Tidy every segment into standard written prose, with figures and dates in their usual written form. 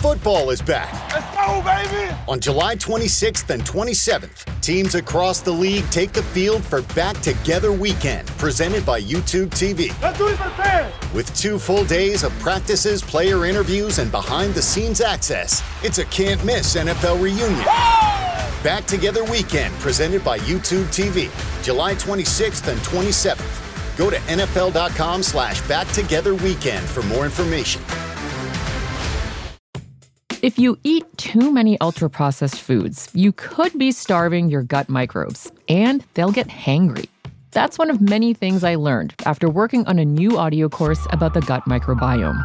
Football is back. Let's go, baby! On July 26th and 27th, teams across the league take the field for Back Together Weekend, presented by YouTube TV. Let's do this for the fans! With 2 full days of practices, player interviews, and behind-the-scenes access, it's a can't-miss NFL reunion. Whoa! Back Together Weekend, presented by YouTube TV, July 26th and 27th. Go to NFL.com/BackTogetherWeekend for more information. If you eat too many ultra-processed foods, you could be starving your gut microbes, and they'll get hangry. That's one of many things I learned after working on a new audio course about the gut microbiome.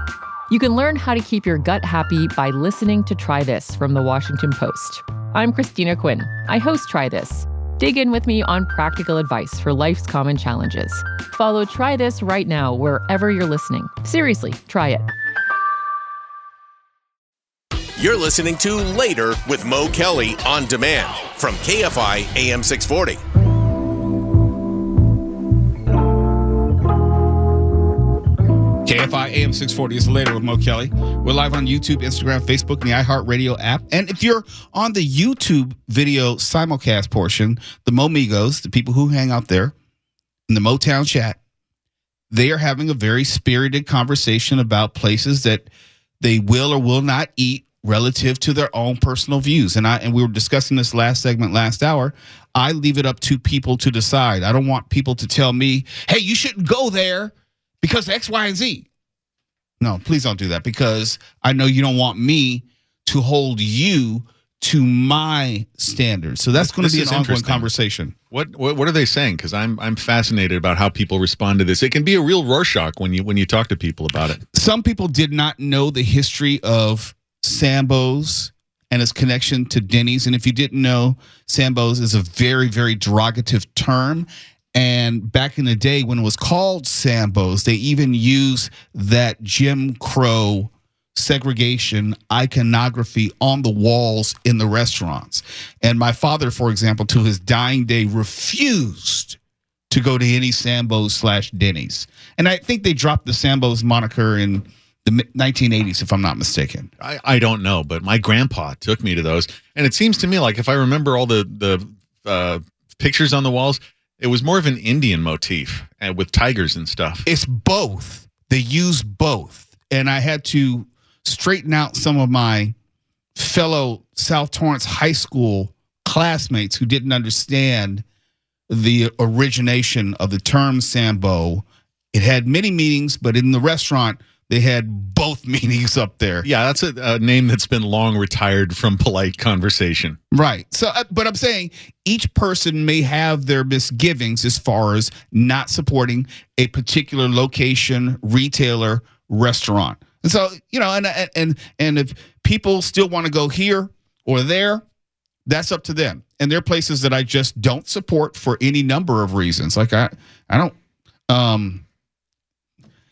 You can learn how to keep your gut happy by listening to Try This from The Washington Post. I'm Christina Quinn. I host Try This. Dig in with me on practical advice for life's common challenges. Follow Try This right now wherever you're listening. Seriously, try it. You're listening to Later with Mo Kelly on demand from KFI AM 640. KFI AM 640 is Later with Mo Kelly. We're live on YouTube, Instagram, Facebook, and the iHeartRadio app. And if you're on the YouTube video simulcast portion, the Momigos, the people who hang out there in the Motown chat, they are having a very spirited conversation about places that they will or will not eat relative to their own personal views. And we were discussing this last segment, last hour. I leave it up to people to decide. I don't want people to tell me, hey, you shouldn't go there because X, Y, and Z. No, please don't do that, because I know you don't want me to hold you to my standards. So that's going to be an ongoing conversation. What are they saying? Because I'm fascinated about how people respond to this. It can be a real Rorschach when you talk to people about it. Some people did not know the history of Sambo's and its connection to Denny's. And if you didn't know, Sambo's is a very, very derogative term. And back in the day when it was called Sambo's, they even used that Jim Crow segregation iconography on the walls in the restaurants. And my father, for example, to his dying day, refused to go to any Sambo's/Denny's. And I think they dropped the Sambo's moniker in the 1980s, if I'm not mistaken. I don't know, but my grandpa took me to those. And it seems to me like if I remember all the pictures on the walls, it was more of an Indian motif with tigers and stuff. It's both. They use both. And I had to straighten out some of my fellow South Torrance High School classmates who didn't understand the origination of the term Sambo. It had many meanings, but in the restaurant, they had both meanings up there. Yeah, that's a name that's been long retired from polite conversation. Right. So, but I'm saying each person may have their misgivings as far as not supporting a particular location, retailer, restaurant. And so, you know, and if people still want to go here or there, that's up to them. And there are places that I just don't support for any number of reasons. Like I don't.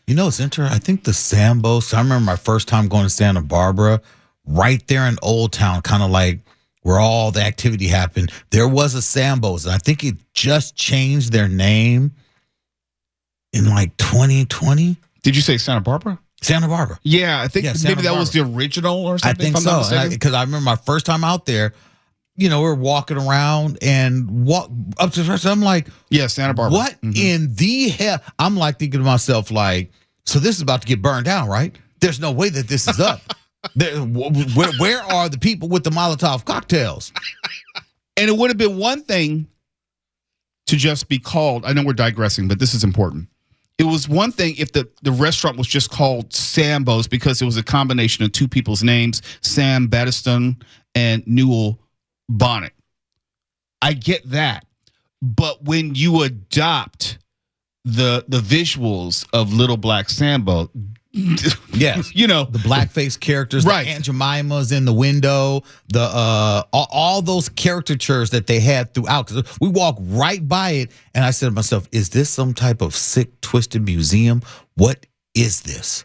You know, it's interesting. I think the Sambo's, I remember my first time going to Santa Barbara, right there in Old Town, kind of like where all the activity happened. There was a Sambo's, and I think it just changed their name in like 2020. Did you say Santa Barbara? Santa Barbara. Yeah, I think maybe that was the original or something. I think so. Because I remember my first time out there, you know, we're walking around and walk up to the restaurant. I'm like, yeah, Santa Barbara. What in the hell? I'm like thinking to myself, like, so this is about to get burned down, right? There's no way that this is up. Where are the people with the Molotov cocktails? And it would have been one thing to just be called, I know we're digressing, but this is important. It was one thing if the restaurant was just called Sambo's because it was a combination of two people's names, Sam Battiston and Newell Bonnet. I get that. But when you adopt the visuals of Little Black Sambo, yes, you know, the blackface characters, right? The Aunt Jemima's in the window, the all those caricatures that they had throughout. Because we walked right by it, and I said to myself, "Is this some type of sick, twisted museum? What is this?"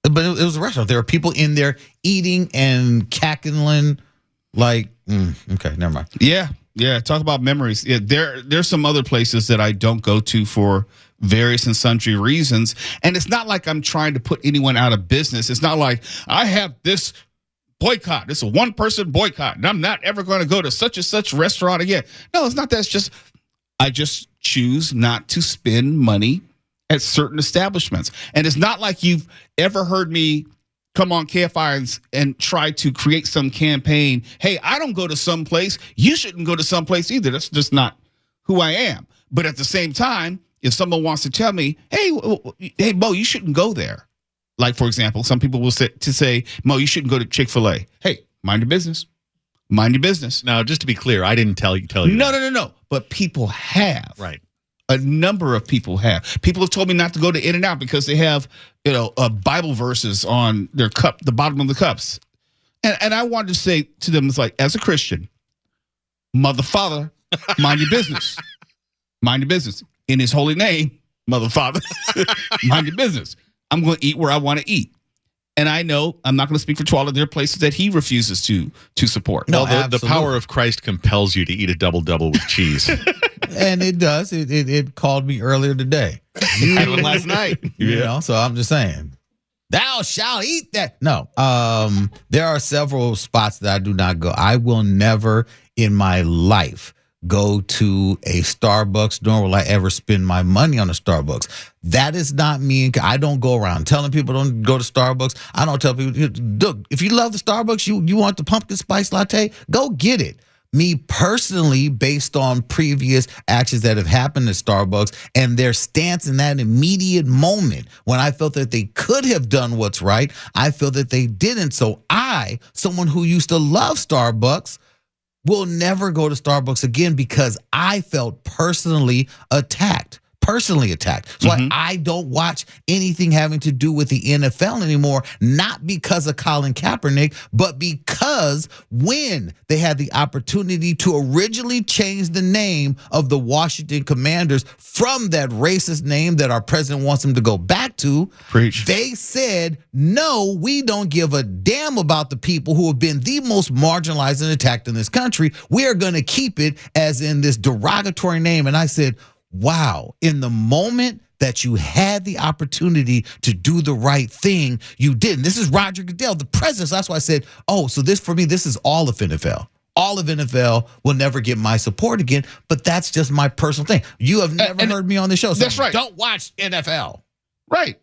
But it was a restaurant. There were people in there eating and cackling, like, okay, never mind. Yeah. Talk about memories. Yeah, there's some other places that I don't go to for various and sundry reasons, and it's not like I'm trying to put anyone out of business. It's not like I have this boycott. This is a one-person boycott, and I'm not ever going to go to such and such restaurant again. No, it's not that. It's just I just choose not to spend money at certain establishments. And it's not like you've ever heard me come on KFI and try to create some campaign. Hey, I don't go to some place. You shouldn't go to some place either. That's just not who I am. But at the same time, if someone wants to tell me, hey, Mo, you shouldn't go there. Like, for example, some people will say, Mo, you shouldn't go to Chick-fil-A. Hey, mind your business. Mind your business. Now, just to be clear, I didn't tell you. No. But people have. Right. A number of people have. People have told me not to go to In-N-Out because they have, Bible verses on their cup, the bottom of the cups. And I wanted to say to them, it's like, as a Christian, mother, father, mind your business. Mind your business. In his holy name, mother, father, mind your business. I'm going to eat where I want to eat. And I know I'm not going to speak for Twala. There are places that he refuses to support. No, the power of Christ compels you to eat a double-double with cheese. And it does. It called me earlier today. You had one last night. So I'm just saying, thou shalt eat that. No, there are several spots that I do not go. I will never in my life go to a Starbucks, nor will I ever spend my money on a Starbucks. That is not me. I don't go around telling people don't go to Starbucks. I don't tell people, look, if you love the Starbucks, you want the pumpkin spice latte, go get it. Me personally, based on previous actions that have happened at Starbucks and their stance in that immediate moment when I felt that they could have done what's right, I feel that they didn't. So I, someone who used to love Starbucks, will never go to Starbucks again because I felt personally attacked. So I don't watch anything having to do with the NFL anymore, not because of Colin Kaepernick, but because when they had the opportunity to originally change the name of the Washington Commanders from that racist name that our president wants them to go back to, they said, no, we don't give a damn about the people who have been the most marginalized and attacked in this country. We are going to keep it as in this derogatory name. And I said, wow, in the moment that you had the opportunity to do the right thing, you didn't. This is Roger Goodell, the president. So that's why I said, so this for me, this is all of NFL. All of NFL will never get my support again, but that's just my personal thing. You have never heard me on the show. So that's right. Don't watch NFL. Right.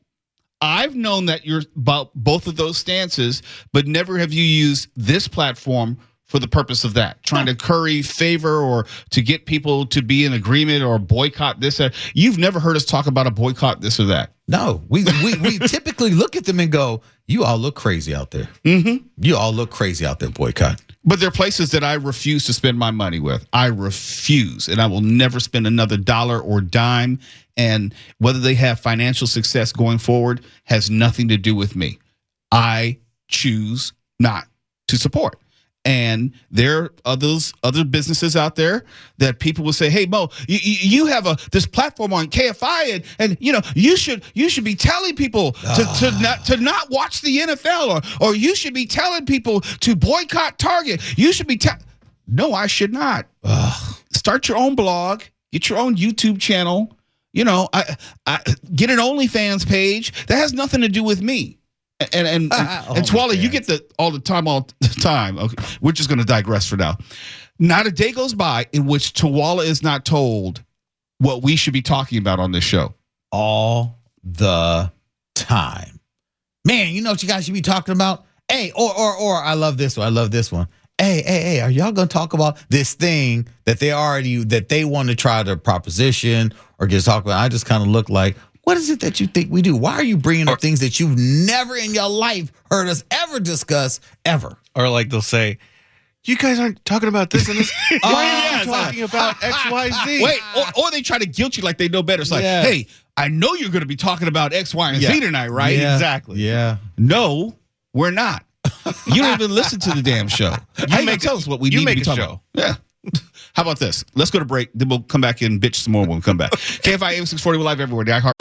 I've known that you're about both of those stances, but never have you used this platform for the purpose of that, trying to curry favor or to get people to be in agreement or boycott this. You've never heard us talk about a boycott this or that. No, we typically look at them and go, you all look crazy out there. Mm-hmm. You all look crazy out there, boycott. But there are places that I refuse to spend my money with. I refuse, and I will never spend another dollar or dime. And whether they have financial success going forward has nothing to do with me. I choose not to support. And there are other businesses out there that people will say, "Hey, Mo, you have this platform on KFI, and you should be telling people to not watch the NFL, or you should be telling people to boycott Target. You should be No, I should not. Start your own blog, get your own YouTube channel. I get an OnlyFans page. That has nothing to do with me." And Twala, you get all the time. Okay, we're just going to digress for now. Not a day goes by in which Twala is not told what we should be talking about on this show. All the time, man. You know what you guys should be talking about? Hey, or I love this one. Hey, are y'all going to talk about this thing that they want to try to proposition or just talk about? I just kind of look like, what is it that you think we do? Why are you bringing up things that you've never in your life heard us ever discuss, ever? Or like they'll say, you guys aren't talking about this and this. Why are you talking about X, Y, Z? Wait, or they try to guilt you like they know better. It's like, hey, I know you're going to be talking about X, Y, and Z tonight, right? Yeah. Exactly. Yeah. No, we're not. You don't even listen to the damn show. How you tell us what we need to be talking about? Yeah. How about this? Let's go to break. Then we'll come back and bitch some more when we come back. KFI AM 640, we're live everywhere. The iHeart.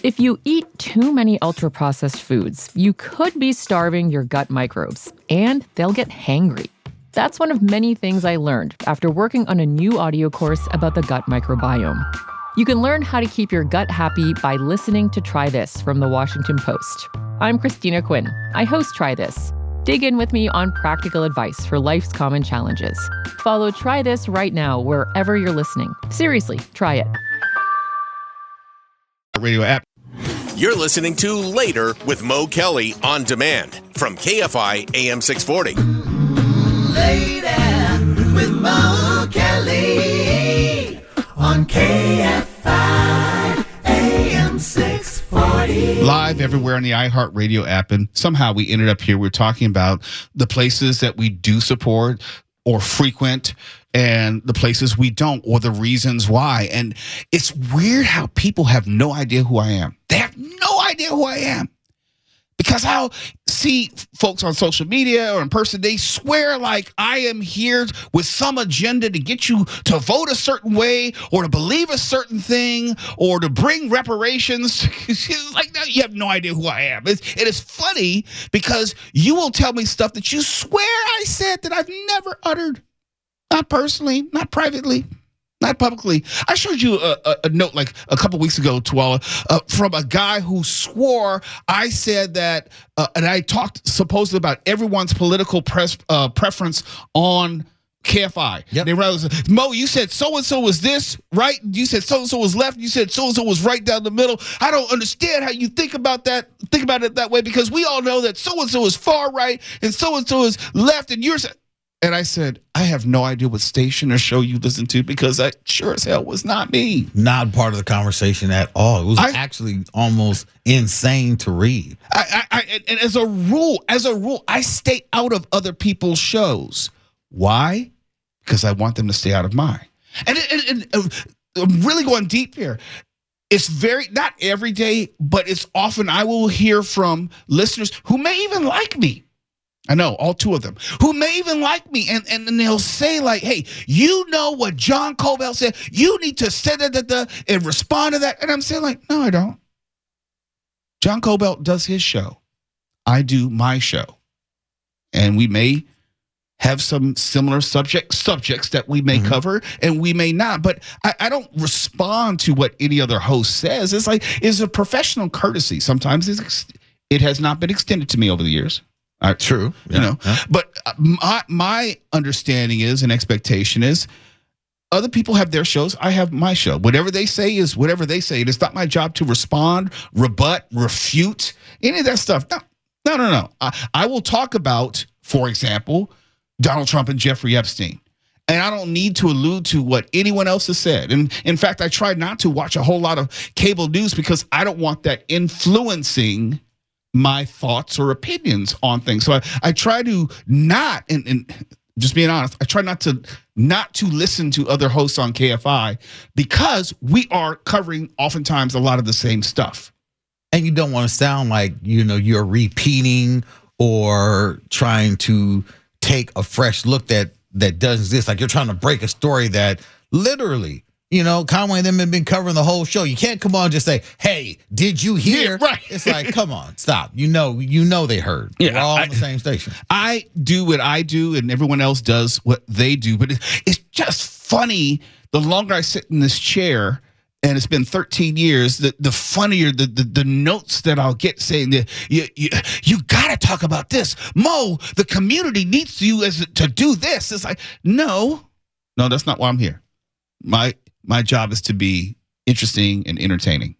If you eat too many ultra-processed foods, you could be starving your gut microbes, and they'll get hangry. That's one of many things I learned after working on a new audio course about the gut microbiome. You can learn how to keep your gut happy by listening to Try This from the Washington Post. I'm Christina Quinn. I host Try This. Dig in with me on practical advice for life's common challenges. Follow Try This right now wherever you're listening. Seriously, try it. Radio app. You're listening to Later with Mo Kelly on demand from KFI AM 640. Later with Mo Kelly on KFI AM 640. Live everywhere on the iHeartRadio app. And somehow we ended up here. We're talking about the places that we do support or frequent and the places we don't, or the reasons why. And it's weird how people have no idea who I am. They have no idea who I am. Because I'll see folks on social media or in person, they swear like I am here with some agenda to get you to vote a certain way or to believe a certain thing or to bring reparations. Like, no, you have no idea who I am. It is funny because you will tell me stuff that you swear I said that I've never uttered. Not personally, not privately, not publicly. I showed you a note like a couple weeks ago, Tuala, from a guy who swore I said that, and I talked supposedly about everyone's political preference on KFI. Yep. They rather Mo, you said so-and-so was this, right? You said so-and-so was left. You said so-and-so was right down the middle. I don't understand how you think about it that way, because we all know that so-and-so is far right and so-and-so is left, and you're... And I said, I have no idea what station or show you listen to, because that sure as hell was not me. Not part of the conversation at all. It was actually almost insane to read. And as a rule, I stay out of other people's shows. Why? Because I want them to stay out of mine. And I'm really going deep here. It's not every day, but it's often I will hear from listeners who may even like me. I know, all two of them, who may even like me, and they'll say like, hey, you know what John Cobell said? You need to say that and respond to that. And I'm saying like, no, I don't. John Cobell does his show. I do my show. And we may have some similar subjects that we may cover, and we may not. But I don't respond to what any other host says. It's like, it's a professional courtesy. Sometimes it has not been extended to me over the years. True. Yeah. You know, but my understanding is and expectation is other people have their shows. I have my show. Whatever they say is whatever they say. It is not my job to respond, rebut, refute, any of that stuff. No. I will talk about, for example, Donald Trump and Jeffrey Epstein. And I don't need to allude to what anyone else has said. And in fact, I try not to watch a whole lot of cable news because I don't want that influencing my thoughts or opinions on things. So I try to not, and just being honest, I try not to listen to other hosts on KFI because we are covering oftentimes a lot of the same stuff. And you don't want to sound like, you're repeating or trying to take a fresh look that doesn't exist. Like you're trying to break a story that literally, Conway and them have been covering the whole show. You can't come on and just say, hey, did you hear? Yeah, right. It's like, come on, stop. You know they heard. Yeah, we're all on the same station. I do what I do and everyone else does what they do. But it's just funny. The longer I sit in this chair, and it's been 13 years, the funnier the notes that I'll get saying that you got to talk about this. Mo, the community needs you to do this. It's like, no, that's not why I'm here. My job is to be interesting and entertaining.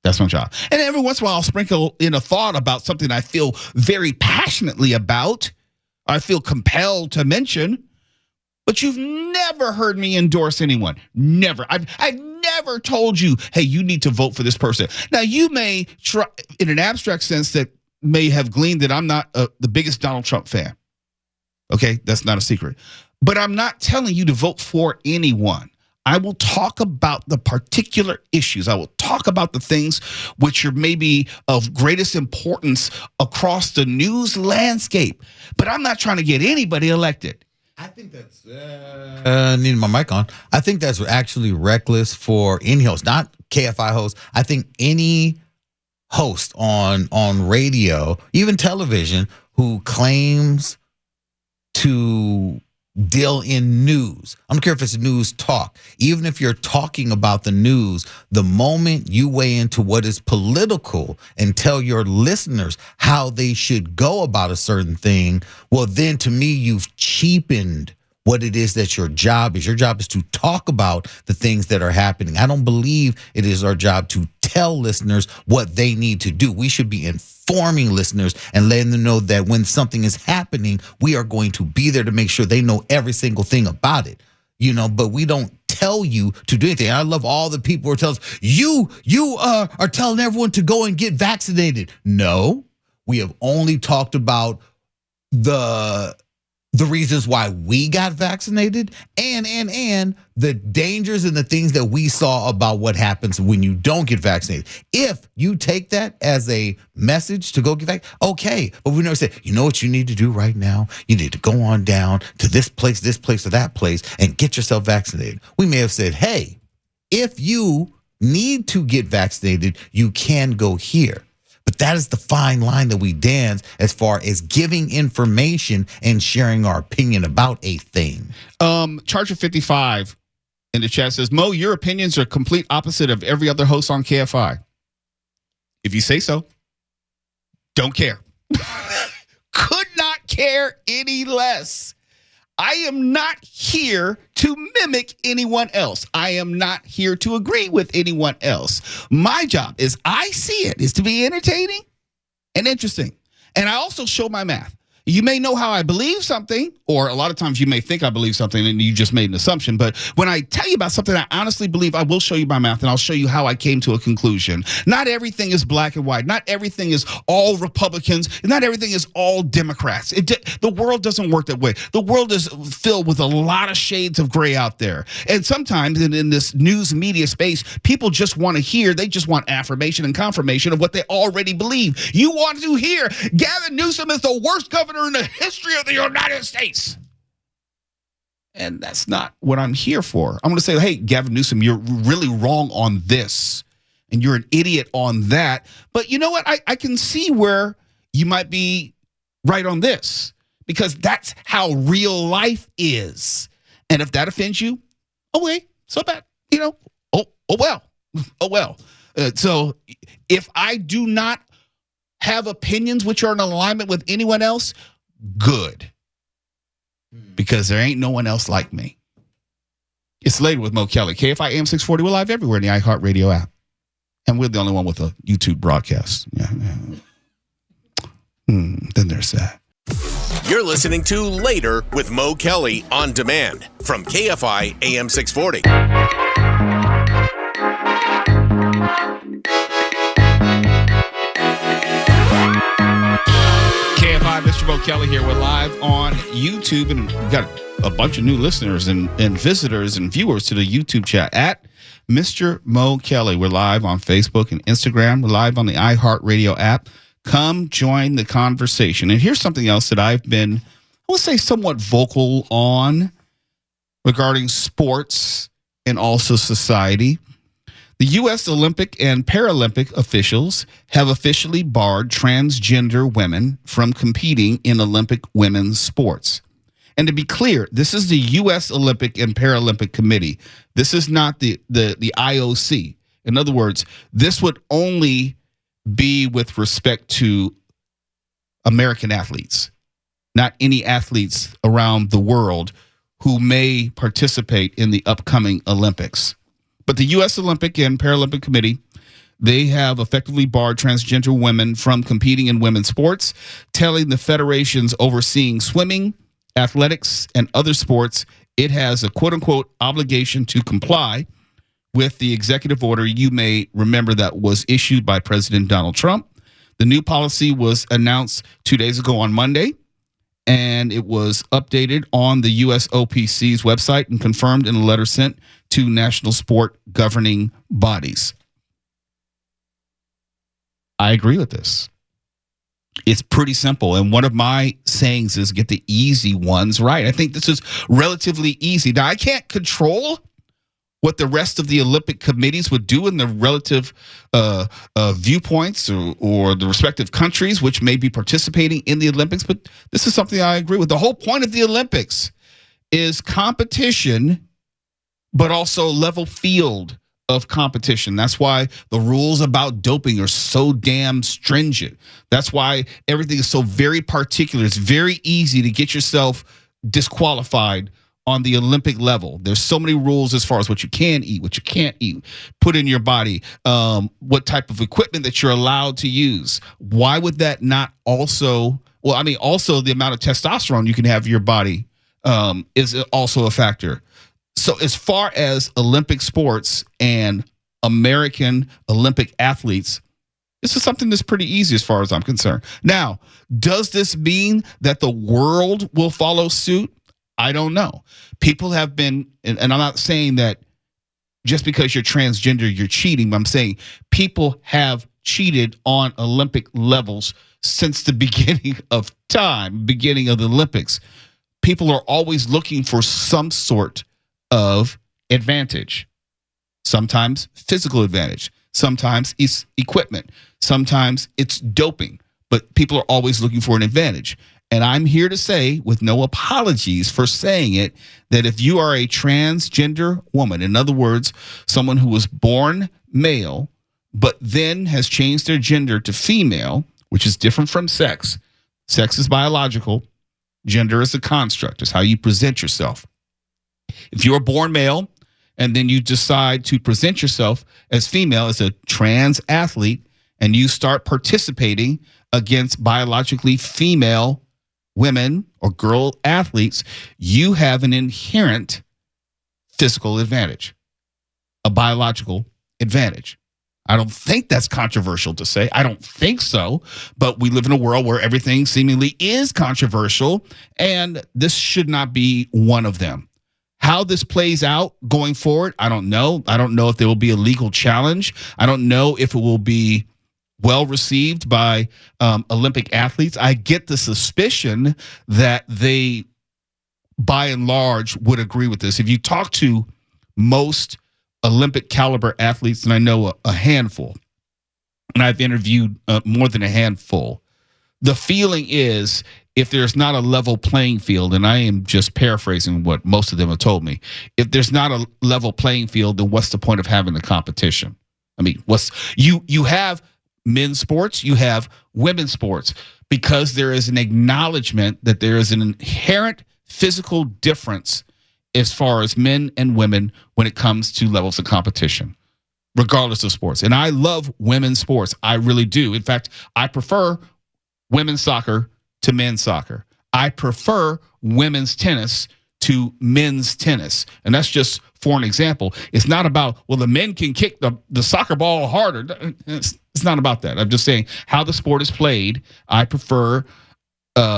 That's my job. And every once in a while, I'll sprinkle in a thought about something I feel very passionately about. I feel compelled to mention. But you've never heard me endorse anyone. Never. I've never told you, hey, you need to vote for this person. Now, you may try, in an abstract sense, that may have gleaned that I'm not the biggest Donald Trump fan. Okay, that's not a secret. But I'm not telling you to vote for anyone. I will talk about the particular issues. I will talk about the things which are maybe of greatest importance across the news landscape. But I'm not trying to get anybody elected. I think that's needing my mic on. I think that's actually reckless for any host, not KFI host. I think any host on radio, even television, who claims to deal in news. I don't care if it's news talk. Even if you're talking about the news, the moment you weigh into what is political and tell your listeners how they should go about a certain thing, well, then to me, you've cheapened what it is that your job is. Your job is to talk about the things that are happening. I don't believe it is our job to tell listeners what they need to do. We should be informing listeners and letting them know that when something is happening, we are going to be there to make sure they know every single thing about it. But we don't tell you to do anything. I love all the people who are telling us, you are telling everyone to go and get vaccinated. No, we have only talked about the reasons why we got vaccinated and the dangers and the things that we saw about what happens when you don't get vaccinated. If you take that as a message to go get vaccinated, okay. But we never say, you know what you need to do right now? You need to go on down to this place, or that place, and get yourself vaccinated. We may have said, hey, if you need to get vaccinated, you can go here. But that is the fine line that we dance as far as giving information and sharing our opinion about a thing. Charger 55 in the chat says, Mo, your opinions are complete opposite of every other host on KFI. If you say so, don't care. Could not care any less. I am not here to mimic anyone else. I am not here to agree with anyone else. My job, as I see it, is to be entertaining and interesting. And I also show my math. You may know how I believe something, or a lot of times you may think I believe something and you just made an assumption. But when I tell you about something I honestly believe, I will show you my math and I'll show you how I came to a conclusion. Not everything is black and white. Not everything is all Republicans. Not everything is all Democrats. The world doesn't work that way. The world is filled with a lot of shades of gray out there. And sometimes in this news media space, people just want to hear, they just want affirmation and confirmation of what they already believe. You want to hear Gavin Newsom is the worst governor in the history of the United States. And that's not what I'm here for. I'm going to say, hey, Gavin Newsom, you're really wrong on this. And you're an idiot on that. But you know what? I can see where you might be right on this. Because that's how real life is. And if that offends you, oh, wait, so bad. Oh well. Oh, well. So if I do not have opinions which are in alignment with anyone else, good. Because there ain't no one else like me. It's Later with Mo Kelly. KFI AM 640. We're live everywhere in the iHeartRadio app. And we're the only one with a YouTube broadcast. Yeah. Then there's that. You're listening to Later with Mo Kelly on demand from KFI AM 640. Mr. Mo Kelly here. We're live on YouTube, and we've got a bunch of new listeners and visitors and viewers to the YouTube chat at Mr. Mo Kelly. We're live on Facebook and Instagram. We're live on the iHeartRadio app. Come join the conversation. And here's something else that I've been, I would say, somewhat vocal on regarding sports and also society. The U.S. Olympic and Paralympic officials have officially barred transgender women from competing in Olympic women's sports. And to be clear, this is the U.S. Olympic and Paralympic Committee. This is not the IOC. In other words, this would only be with respect to American athletes, not any athletes around the world who may participate in the upcoming Olympics. But the U.S. Olympic and Paralympic Committee, they have effectively barred transgender women from competing in women's sports, telling the federations overseeing swimming, athletics, and other sports it has a quote-unquote obligation to comply with the executive order. You may remember that was issued by President Donald Trump. The new policy was announced 2 days ago on Monday, and it was updated on the USOPC's website and confirmed in a letter sent to national sport governing bodies. I agree with this. It's pretty simple. And one of my sayings is get the easy ones right. I think this is relatively easy. Now, I can't control what the rest of the Olympic committees would do in the relative viewpoints or the respective countries which may be participating in the Olympics, but this is something I agree with. The whole point of the Olympics is competition, but also level field of competition. That's why the rules about doping are so damn stringent. That's why everything is so very particular. It's very easy to get yourself disqualified on the Olympic level. There's so many rules as far as what you can eat, what you can't eat, put in your body, what type of equipment that you're allowed to use. Why would that not also, well, I mean, also the amount of testosterone you can have in your body is also a factor. So as far as Olympic sports and American Olympic athletes, this is something that's pretty easy as far as I'm concerned. Now, does this mean that the world will follow suit? I don't know. People have been, and I'm not saying that just because you're transgender, you're cheating. But I'm saying people have cheated on Olympic levels since the beginning of time, beginning of the Olympics. People are always looking for some sort of advantage. Sometimes physical advantage. Sometimes it's equipment. Sometimes it's doping. But people are always looking for an advantage. And I'm here to say, with no apologies for saying it, that if you are a transgender woman, in other words, someone who was born male, but then has changed their gender to female, which is different from sex. Sex is biological. Gender is a construct. It's how you present yourself. If you're born male and then you decide to present yourself as female, as a trans athlete, and you start participating against biologically female women or girl athletes, you have an inherent physical advantage, a biological advantage. I don't think that's controversial to say. I don't think so. But we live in a world where everything seemingly is controversial, and this should not be one of them. How this plays out going forward, I don't know. I don't know if there will be a legal challenge. I don't know if it will be well received by Olympic athletes. I get the suspicion that they, by and large, would agree with this. If you talk to most Olympic caliber athletes, and I know a handful, and I've interviewed more than a handful, the feeling is if there's not a level playing field, and I am just paraphrasing what most of them have told me, if there's not a level playing field, then what's the point of having the competition? I mean, you have men's sports, you have women's sports, because there is an acknowledgement that there is an inherent physical difference as far as men and women when it comes to levels of competition, regardless of sports. And I love women's sports. I really do. In fact, I prefer women's soccer to men's soccer. I prefer women's tennis to men's tennis. And that's just for an example. It's not about, well, the men can kick the soccer ball harder. It's not about that. I'm just saying how the sport is played. I prefer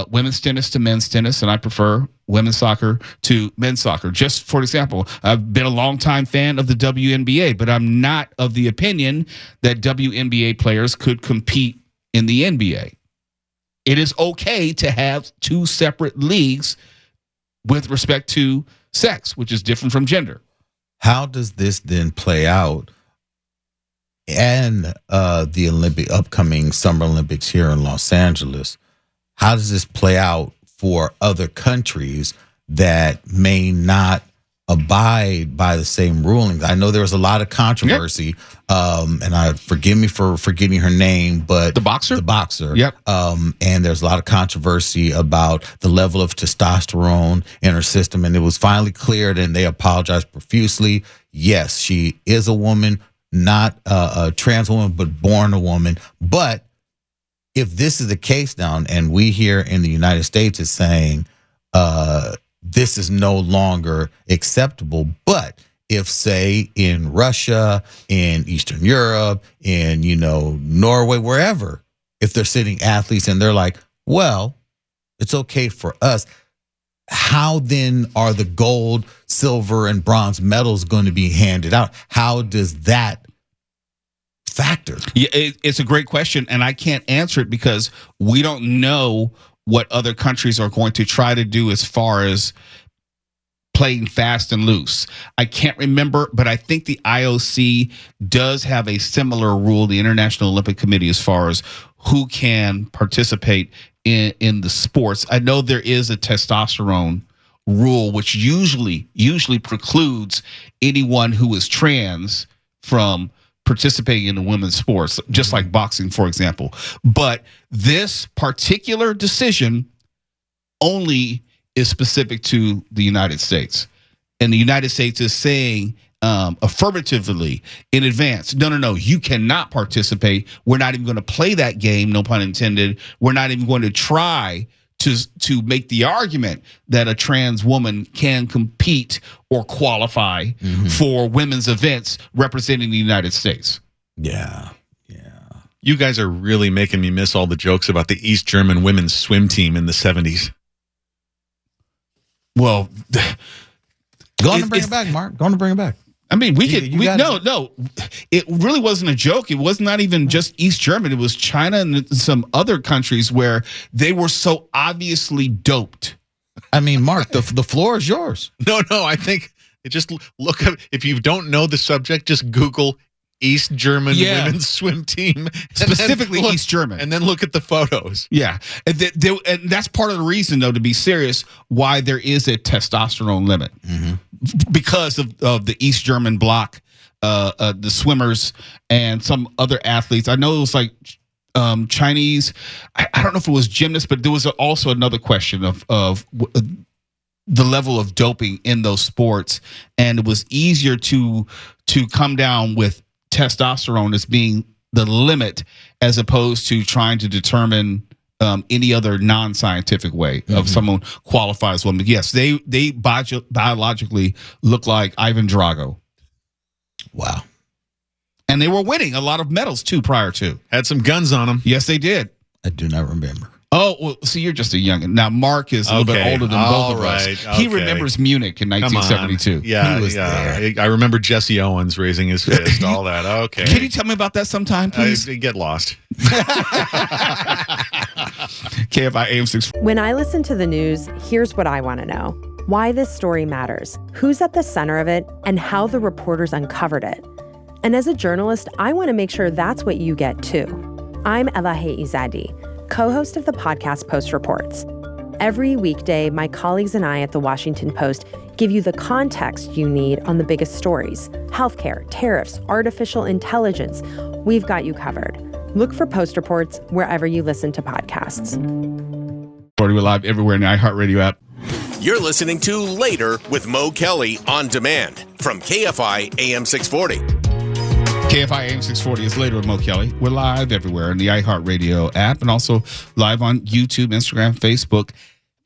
women's tennis to men's tennis, and I prefer women's soccer to men's soccer. Just for example, I've been a longtime fan of the WNBA, but I'm not of the opinion that WNBA players could compete in the NBA. It is okay to have two separate leagues with respect to sex, which is different from gender. How does this then play out and the upcoming Summer Olympics here in Los Angeles? How does this play out for other countries that may not abide by the same rulings? I know there was a lot of controversy, and forgive me for forgetting her name, but the boxer. Yep. And there's a lot of controversy about the level of testosterone in her system, and it was finally cleared, and they apologized profusely. Yes, she is a woman, not a trans woman, but born a woman. But if this is the case now, and we here in the United States is saying this is no longer acceptable, but if, say, in Russia, in Eastern Europe, in Norway, wherever, if they're sitting athletes and they're like, well, it's okay for us, how then are the gold, silver, and bronze medals going to be handed out? How does that factor? Yeah, it's a great question, and I can't answer it because we don't know what other countries are going to try to do as far as playing fast and loose. I can't remember, but I think the IOC does have a similar rule, the International Olympic Committee, as far as who can participate in the sports. I know there is a testosterone rule, which usually precludes anyone who is trans from participating in the women's sports, just like boxing, for example. But this particular decision only is specific to the United States. And the United States is saying affirmatively in advance, no, you cannot participate. We're not even going to play that game, no pun intended. We're not even going to try to make the argument that a trans woman can compete or qualify for women's events representing the United States. Yeah. You guys are really making me miss all the jokes about the East German women's swim team in the 70s. Well, go on and bring it back, Mark. Go on and bring it back. I mean, no. It really wasn't a joke. It was not even just East Germany. It was China and some other countries where they were so obviously doped. I mean, Mark, the floor is yours. No, I think just look up. If you don't know the subject, just Google East German women's swim team, specifically East German, and then look at the photos. Yeah, and that's part of the reason, though, to be serious, why there is a testosterone limit because of the East German bloc, the swimmers and some other athletes. I know it was like Chinese. I don't know if it was gymnasts, but there was also another question of the level of doping in those sports, and it was easier to come down with testosterone as being the limit as opposed to trying to determine any other non-scientific way of someone qualifies women. Yes, they biologically look like Ivan Drago. Wow. And they were winning a lot of medals too prior to. Had some guns on them. Yes, they did. I do not remember. Oh, well, see, you're just a youngin'. Now, Mark is a little bit older than both of us. He remembers Munich in 1972. Yeah, he was there. I remember Jesse Owens raising his fist, all that. Okay. Can you tell me about that sometime, please? Get lost. KFI AM 6. When I listen to the news, here's what I want to know. Why this story matters, who's at the center of it, and how the reporters uncovered it. And as a journalist, I want to make sure that's what you get too. I'm Elahe Izadi, co-host of the podcast Post Reports. Every weekday, my colleagues and I at the Washington Post give you the context you need on the biggest stories: healthcare, tariffs, artificial intelligence. We've got you covered. Look for Post Reports wherever you listen to podcasts. We're live everywhere in the iHeartRadio app. You're listening to Later with Mo Kelly on demand from KFI AM 640. KFI AM 640 is Later with Mo Kelly. We're live everywhere in the iHeartRadio app and also live on YouTube, Instagram, Facebook.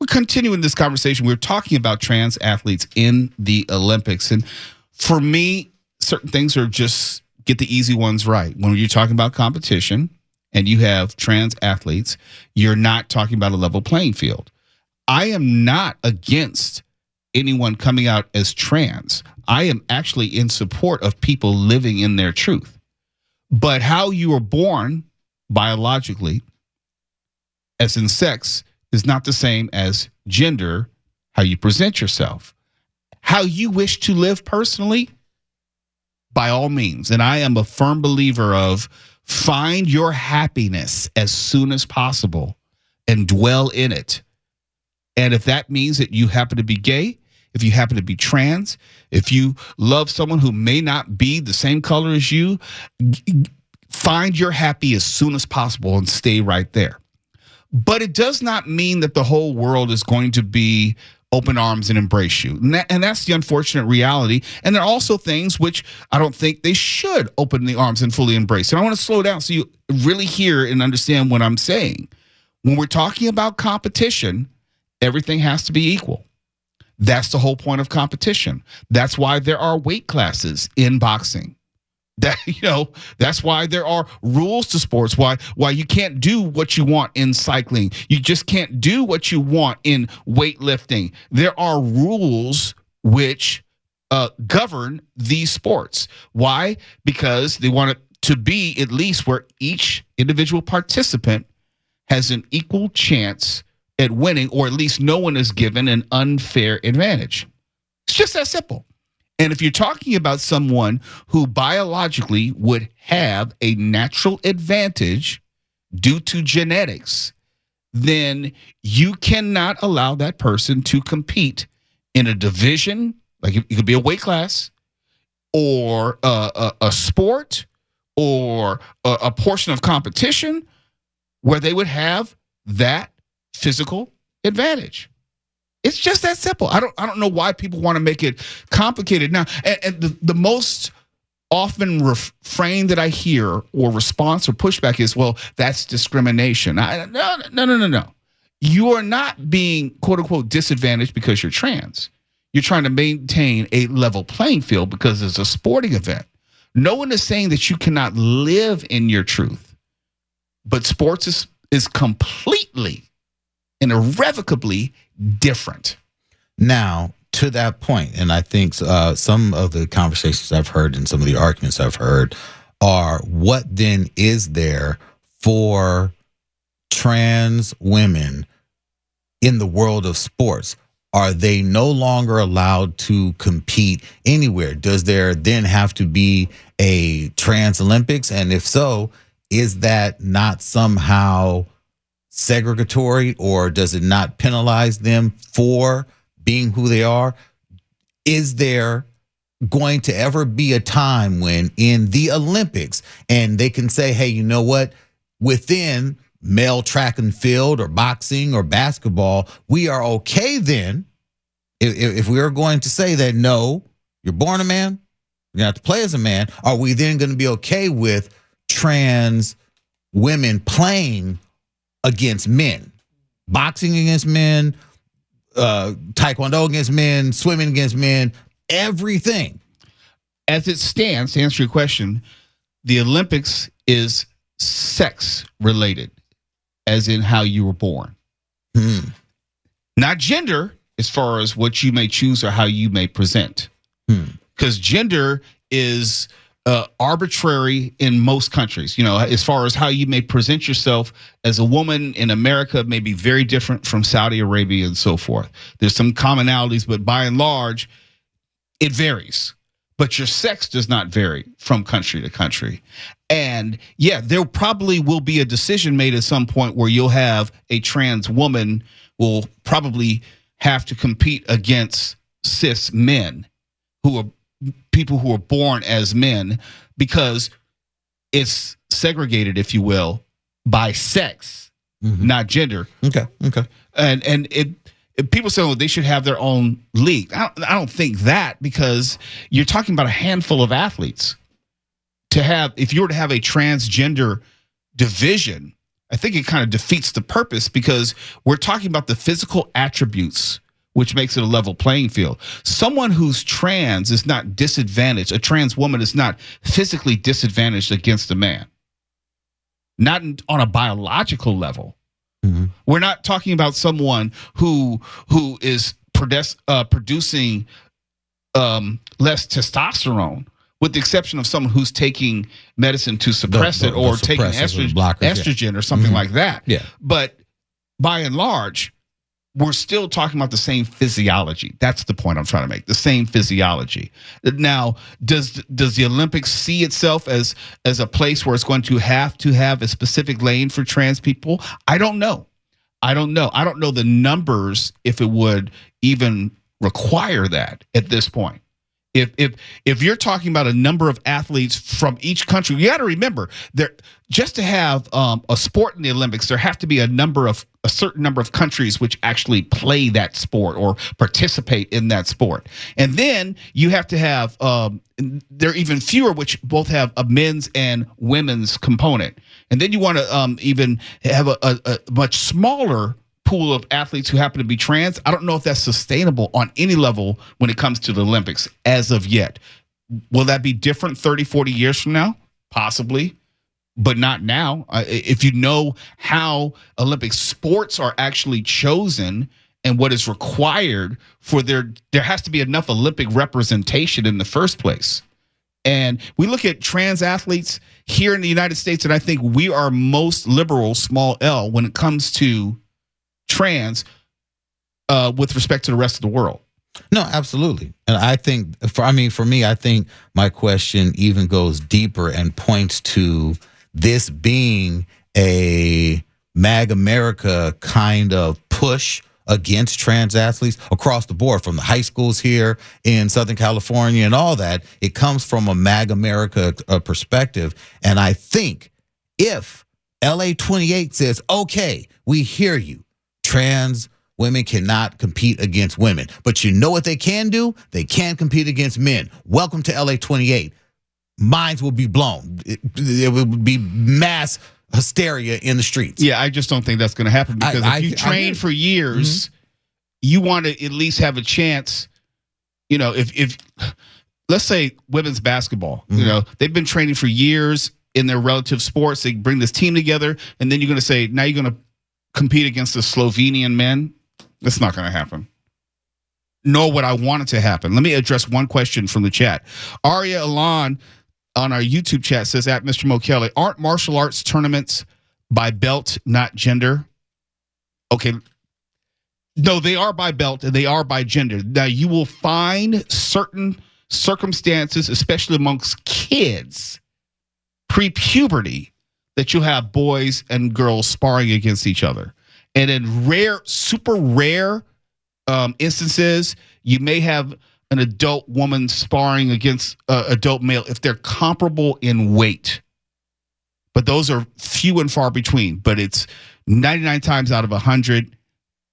We're continuing this conversation. We're talking about trans athletes in the Olympics. And for me, certain things are just get the easy ones right. When you're talking about competition and you have trans athletes, you're not talking about a level playing field. I am not against anyone coming out as trans. I am actually in support of people living in their truth. But how you were born biologically, as in sex, is not the same as gender, how you present yourself. How you wish to live personally, by all means. And I am a firm believer of find your happiness as soon as possible and dwell in it. And if that means that you happen to be gay, if you happen to be trans, if you love someone who may not be the same color as you, find your happy as soon as possible and stay right there. But it does not mean that the whole world is going to be open arms and embrace you. And that's the unfortunate reality. And there are also things which I don't think they should open the arms and fully embrace. And I want to slow down so you really hear and understand what I'm saying. When we're talking about competition, everything has to be equal. That's the whole point of competition. That's why there are weight classes in boxing. That's why there are rules to sports. Why you can't do what you want in cycling. You just can't do what you want in weightlifting. There are rules which govern these sports. Why? Because they want it to be at least where each individual participant has an equal chance at winning, or at least no one is given an unfair advantage. It's just that simple. And if you're talking about someone who biologically would have a natural advantage due to genetics, then you cannot allow that person to compete in a division, like it could be a weight class, or a sport, or a portion of competition where they would have that physical advantage. It's just that simple. I don't know why people want to make it complicated now. And the most often refrain that I hear or response or pushback is, well, that's discrimination. No. You are not being, quote unquote, disadvantaged because you're trans. You're trying to maintain a level playing field because it's a sporting event. No one is saying that you cannot live in your truth, but sports is completely and irrevocably different. Now, to that point, and I think some of the conversations I've heard and some of the arguments I've heard are, what then is there for trans women in the world of sports? Are they no longer allowed to compete anywhere? Does there then have to be a trans Olympics? And if so, is that not somehow segregatory, or does it not penalize them for being who they are? Is there going to ever be a time when in the Olympics and they can say, hey, you know what, within male track and field or boxing or basketball, we are okay then, if we are going to say that, no, you're born a man, you have to play as a man, are we then going to be okay with trans women playing against men, boxing against men, taekwondo against men, swimming against men, everything? As it stands, to answer your question, the Olympics is sex related, as in how you were born. Not gender, as far as what you may choose or how you may present. Because gender is arbitrary in most countries. You know, as far as how you may present yourself as a woman in America may be very different from Saudi Arabia and so forth. There's some commonalities, but by and large, it varies. But your sex does not vary from country to country. And yeah, there probably will be a decision made at some point where you'll have a trans woman will probably have to compete against cis men who are people who are born as men, because it's segregated, if you will, by sex, not gender. Okay. And people say, well, they should have their own league. I don't think that, because you're talking about a handful of athletes. To have, if you were to have a transgender division, I think it kind of defeats the purpose, because we're talking about the physical attributes, which makes it a level playing field. Someone who's trans is not disadvantaged. A trans woman is not physically disadvantaged against a man. Not on a biological level. We're not talking about someone who is producing less testosterone, with the exception of someone who's taking medicine to suppress it, or taking estrogen or something like that. Yeah. But by and large, we're still talking about the same physiology. That's the point I'm trying to make. The same physiology. Now, does the Olympics see itself as a place where it's going to have a specific lane for trans people? I don't know. I don't know the numbers, if it would even require that at this point. If you're talking about a number of athletes from each country, you got to remember, there, just to have a sport in the Olympics, there have to be a certain number of countries which actually play that sport or participate in that sport. And then you have to have, there are even fewer which both have a men's and women's component. And then you want to even have a much smaller pool of athletes who happen to be trans. I don't know if that's sustainable on any level when it comes to the Olympics as of yet. Will that be different 30, 40 years from now? Possibly, but not now. If you know how Olympic sports are actually chosen and what is required for there has to be enough Olympic representation in the first place. And we look at trans athletes here in the United States, and I think we are most liberal, small L, when it comes to trans with respect to the rest of the world. No, absolutely. And I think for me, I think my question even goes deeper and points to this being a MAG America kind of push against trans athletes across the board, from the high schools here in Southern California and all that. It comes from a MAG America perspective. And I think if LA 28 says, okay, we hear you, trans women cannot compete against women, but you know what they can do? They can compete against men. Welcome to LA 28. Minds will be blown. It will be mass hysteria in the streets. Yeah, I just don't think that's going to happen, because if you train for years, you want to at least have a chance. You know, if let's say women's basketball, you know, they've been training for years in their relative sports. They bring this team together, and then you're going to say, now you're going to compete against the Slovenian men. That's not going to happen. Nor would I want it to happen. Let me address one question from the chat. Aria Alon on our YouTube chat says, at Mr. Mo Kelly, aren't martial arts tournaments by belt, not gender? Okay. No, they are by belt and they are by gender. Now, you will find certain circumstances, especially amongst kids, pre-puberty, that you'll have boys and girls sparring against each other. And in rare, super rare instances, you may have an adult woman sparring against adult male if they're comparable in weight. But those are few and far between. But it's 99 times out of 100.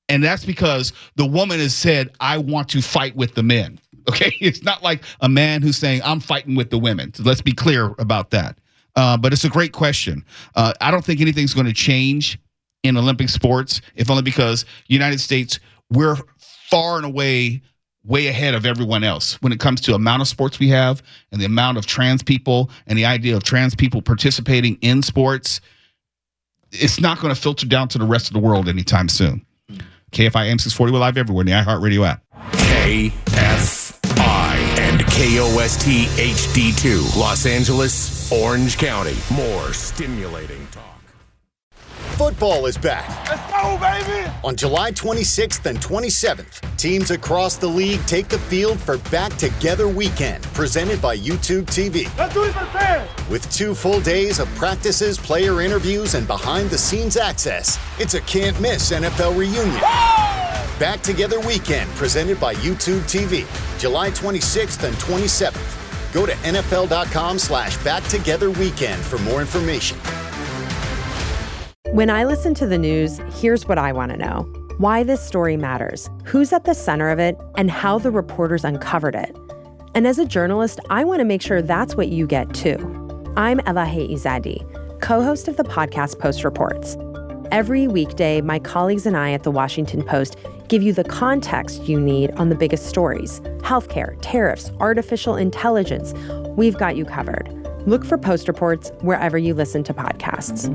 And that's because the woman has said, I want to fight with the men. Okay? It's not like a man who's saying, I'm fighting with the women. So let's be clear about that. But it's a great question. I don't think anything's going to change in Olympic sports, if only because United States, we're far and away way ahead of everyone else when it comes to amount of sports we have and the amount of trans people and the idea of trans people participating in sports. It's not going to filter down to the rest of the world anytime soon. KFI AM 640, we're live everywhere in the iHeartRadio app. KFI and KOST HD2, Los Angeles, Orange County. More stimulating talk. Football is back. Let's go, baby! On July 26th and 27th, teams across the league take the field for Back Together Weekend, presented by YouTube TV. Let's do this for fans! With 2 full days of practices, player interviews, and behind-the-scenes access, it's a can't-miss NFL reunion. Woo! Back Together Weekend, presented by YouTube TV, July 26th and 27th. Go to NFL.com/BackTogetherWeekend for more information. When I listen to the news, here's what I want to know. Why this story matters, who's at the center of it, and how the reporters uncovered it. And as a journalist, I want to make sure that's what you get too. I'm Elahe Izadi, co-host of the podcast Post Reports. Every weekday, my colleagues and I at The Washington Post give you the context you need on the biggest stories: healthcare, tariffs, artificial intelligence. We've got you covered. Look for Post Reports wherever you listen to podcasts.